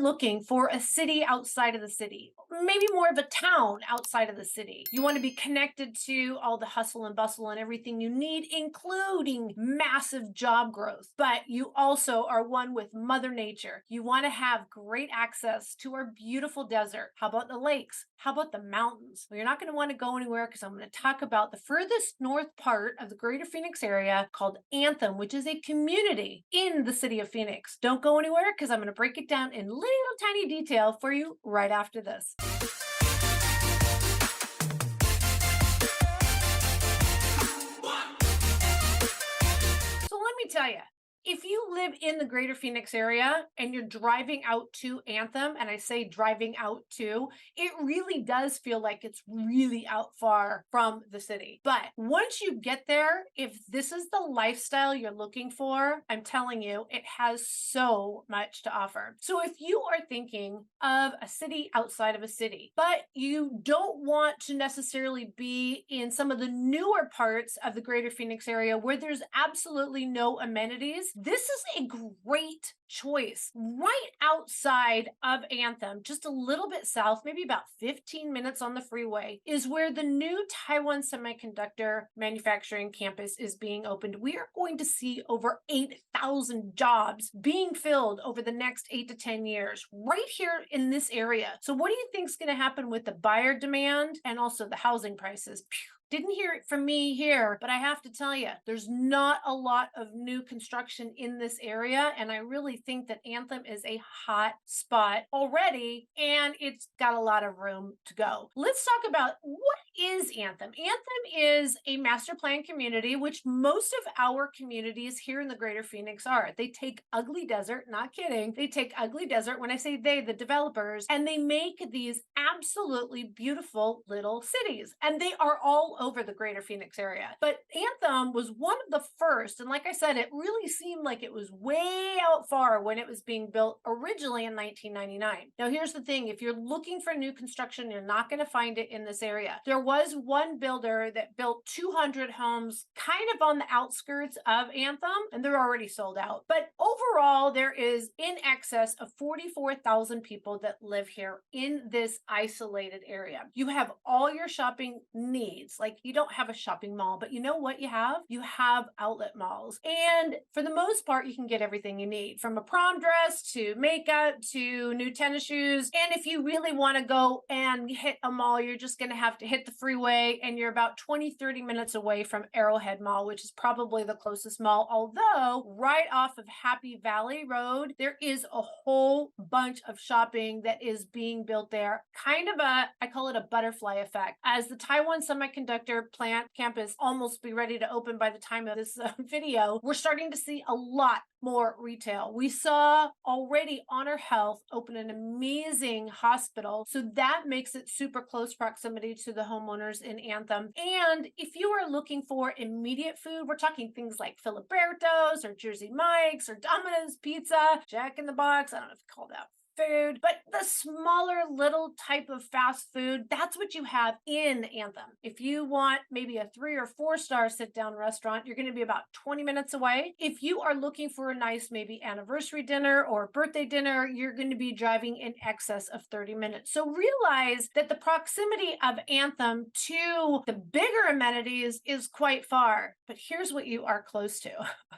looking for a city outside of the city, maybe more of a town outside of the city. You want to be connected to all the hustle and bustle and everything you need, including massive job growth. But you also are one with Mother Nature. You want to have great access to our beautiful desert. How about the lakes? How about the mountains? Well, you're not going to want to go anywhere because I'm going to talk about the furthest north part of the greater Phoenix area called Anthem, which is a community in the city of Phoenix. Don't go anywhere because I'm going to break it down in little tiny detail for you right after this. So let me tell you, if you live in the greater Phoenix area and you're driving out to Anthem, and I say driving out to, it really does feel like it's really out far from the city. But once you get there, if this is the lifestyle you're looking for, I'm telling you, it has so much to offer. So if you are thinking of a city outside of a city, but you don't want to necessarily be in some of the newer parts of the greater Phoenix area where there's absolutely no amenities, this is a great choice. Right outside of Anthem, just a little bit south, maybe about 15 minutes on the freeway, is where the new Taiwan Semiconductor manufacturing campus is being opened. We are going to see over 8,000 jobs being filled over the next 8 to 10 years right here in this area. So what do you think is going to happen with the buyer demand and also the housing prices? Didn't hear it from me here, but I have to tell you, there's not a lot of new construction in this area. And I really think that Anthem is a hot spot already, and it's got a lot of room to go. Let's talk about what is Anthem. Anthem is a master plan community, which most of our communities here in the greater Phoenix are. They take Ugly Desert, not kidding. They take Ugly Desert, when I say they, the developers, and they make these absolutely beautiful little cities. And they are all over the greater Phoenix area. But Anthem was one of the first, and like I said, it really seemed like it was way out far when it was being built originally in 1999. Now here's the thing, if you're looking for new construction, you're not going to find it in this area. There was one builder that built 200 homes kind of on the outskirts of Anthem, and they're already sold out. But overall, there is in excess of 44,000 people that live here in this isolated area. You have all your shopping needs. Like, you don't have a shopping mall, but you know what you have? You have outlet malls. And for the most part, you can get everything you need, from a prom dress to makeup to new tennis shoes. And if you really want to go and hit a mall, you're just going to have to hit the freeway, and you're about 20-30 minutes away from Arrowhead Mall, which is probably the closest mall. Although right off of Happy Valley Road, there is a whole bunch of shopping that is being built there. Kind of a, I call it a butterfly effect. As the Taiwan Semiconductor plant campus almost be ready to open by the time of this video, we're starting to see a lot more retail. We saw already Honor Health open an amazing hospital, so that makes it super close proximity to the homeowners in Anthem. And if you are looking for immediate food, we're talking things like Filiberto's or Jersey Mike's or Domino's Pizza, Jack in the Box, I don't know if you call that food, but the smaller little type of fast food, that's what you have in Anthem. If you want maybe a 3 or 4 star sit down restaurant, you're going to be about 20 minutes away. If you are looking for a nice maybe anniversary dinner or birthday dinner, you're going to be driving in excess of 30 minutes. So realize that the proximity of Anthem to the bigger amenities is quite far. But here's what you are close to.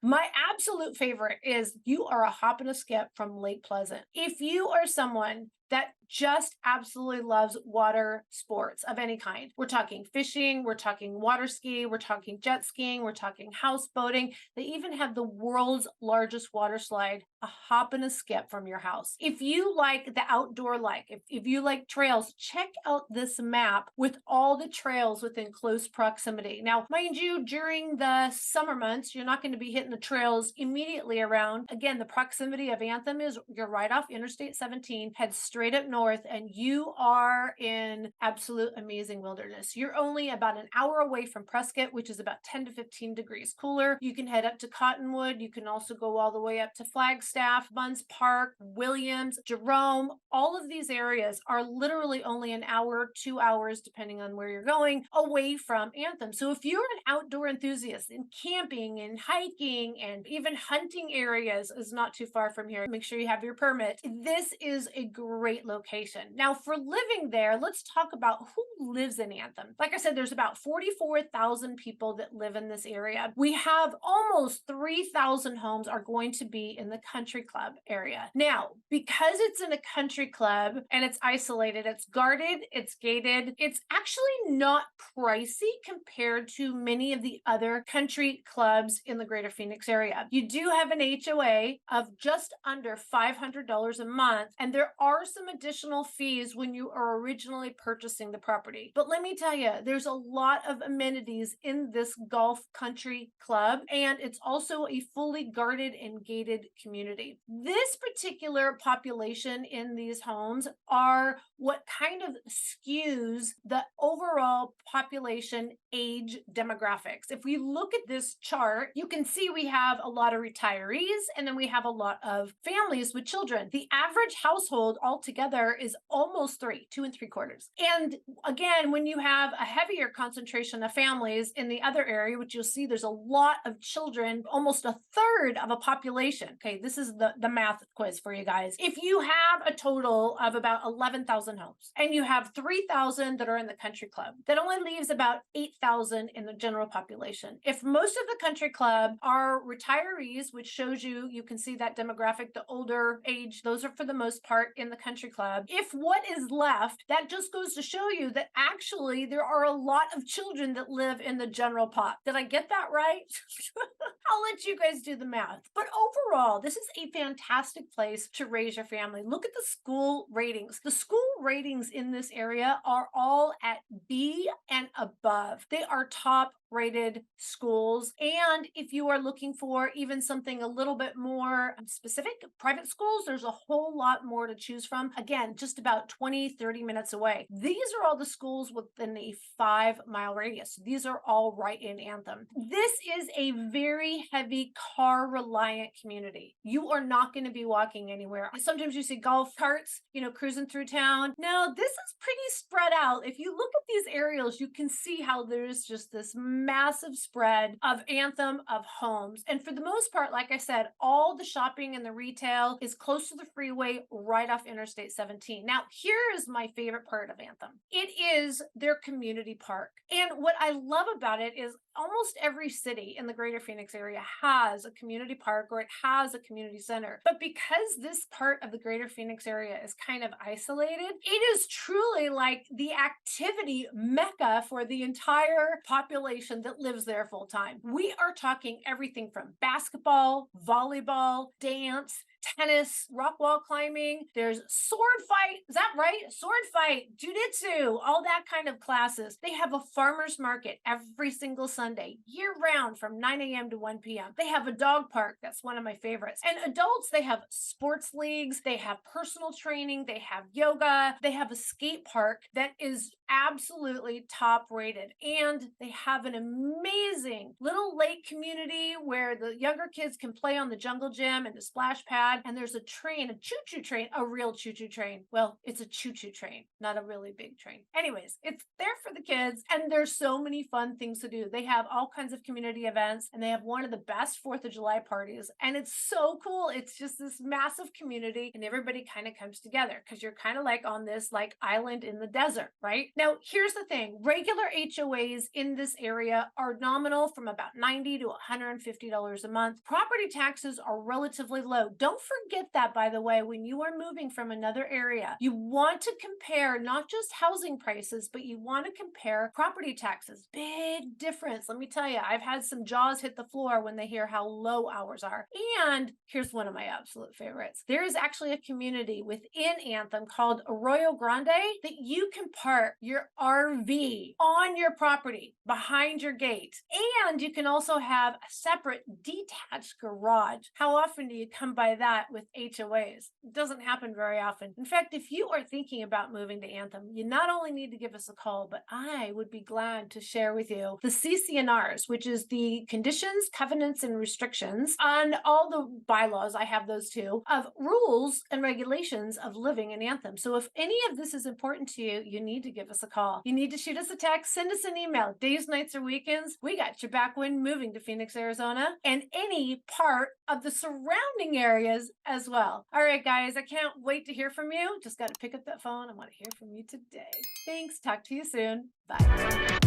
My absolute favorite is you are a hop and a skip from Lake Pleasant. If you are someone that just absolutely loves water sports of any kind. We're talking fishing, we're talking water ski, we're talking jet skiing, we're talking houseboating. They even have the world's largest water slide, a hop and a skip from your house. If you like the outdoor life, if you like trails, check out this map with all the trails within close proximity. Now, mind you, during the summer months, you're not going to be hitting the trails immediately around. Again, the proximity of Anthem is you're right off Interstate 17, head straight straight up north and you are in absolute amazing wilderness. You're only about an hour away from Prescott, which is about 10 to 15 degrees cooler. You can head up to Cottonwood. You can also go all the way up to Flagstaff, Munns Park, Williams, Jerome. All of these areas are literally only an hour, 2 hours, depending on where you're going, away from Anthem. So if you're an outdoor enthusiast in camping and hiking and even hunting areas is not too far from here, make sure you have your permit. This is a great location. Now, for living there, let's talk about who lives in Anthem. Like I said, there's about 44,000 people that live in this area. We have almost 3,000 homes are going to be in the country club area. Now, because it's in a country club and it's isolated, it's guarded, it's gated, it's actually not pricey compared to many of the other country clubs in the greater Phoenix area. You do have an HOA of just under $500 a month, and there are some additional fees when you are originally purchasing the property. But let me tell you, there's a lot of amenities in this golf country club, and it's also a fully guarded and gated community. This particular population in these homes are what kind of skews the overall population age demographics. If we look at this chart, you can see we have a lot of retirees and then we have a lot of families with children. The average household altogether is almost 2.75. And again, when you have a heavier concentration of families in the other area, which you'll see there's a lot of children, almost a third of a population. Okay, this is the math quiz for you guys. If you have a total of about 11,000 homes and you have 3,000 that are in the country club, that only leaves about 8,000 in the general population. If most of the country club are retirees, which shows you, you can see that demographic, the older age, those are for the most part in the country club. If what is left, that just goes to show you that actually there are a lot of children that live in the general pop. Did I get that right? I'll let you guys do the math. But overall, this is a fantastic place to raise your family. Look at the school ratings. The school ratings in this area are all at B and above. They are top rated schools. And if you are looking for even something a little bit more specific, private schools, there's a whole lot more to choose from. Again, just about 20-30 minutes away. These are all the schools within a 5-mile radius. These are all right in Anthem. This is a very heavy car reliant community. You are not going to be walking anywhere. Sometimes you see golf carts, cruising through town. No, this is pretty spread out. If you look at these aerials, you can see how there's just this massive spread of Anthem of homes. And for the most part, like I said, all the shopping and the retail is close to the freeway right off Interstate 17. Now, here is my favorite part of Anthem. It is their community park. And what I love about it is almost every city in the greater Phoenix area has a community park or it has a community center. But because this part of the greater Phoenix area is kind of isolated, it is truly like the activity mecca for the entire population that lives there full time. We are talking everything from basketball, volleyball, dance, tennis, rock wall climbing. There's sword fight. Is that right? Sword fight, jujitsu, all that kind of classes. They have a farmer's market every single Sunday, year round from 9 a.m. to 1 p.m. They have a dog park. That's one of my favorites. And adults, they have sports leagues. They have personal training. They have yoga. They have a skate park that is absolutely top rated. And they have an amazing little lake community where the younger kids can play on the jungle gym and the splash pad. And there's a train, a choo-choo train, a real choo-choo train. Well, it's a choo-choo train, not a really big train. Anyways, it's there for the kids. And there's so many fun things to do. They have all kinds of community events and they have one of the best 4th of July parties. And it's so cool. It's just this massive community and everybody kind of comes together because you're kind of like on this like island in the desert, right? Now, here's the thing. Regular HOAs in this area are nominal from about $90 to $150 a month. Property taxes are relatively low. Don't forget that, by the way, when you are moving from another area, you want to compare not just housing prices, but you want to compare property taxes. Big difference. Let me tell you, I've had some jaws hit the floor when they hear how low ours are. And here's one of my absolute favorites. There is actually a community within Anthem called Arroyo Grande that you can park your RV on your property behind your gate. And you can also have a separate detached garage. How often do you come by that with HOAs? It doesn't happen very often. In fact, if you are thinking about moving to Anthem, you not only need to give us a call, but I would be glad to share with you the CCNRs, which is the conditions, covenants, and restrictions on all the bylaws. I have those too, of rules and regulations of living in Anthem. So if any of this is important to you, you need to give us a call. You need to shoot us a text, send us an email, days, nights, or weekends. We got your back when moving to Phoenix, Arizona, and any part of the surrounding areas as well. All right, guys, I can't wait to hear from you. Just got to pick up that phone. I want to hear from you today. Thanks. Talk to you soon. Bye.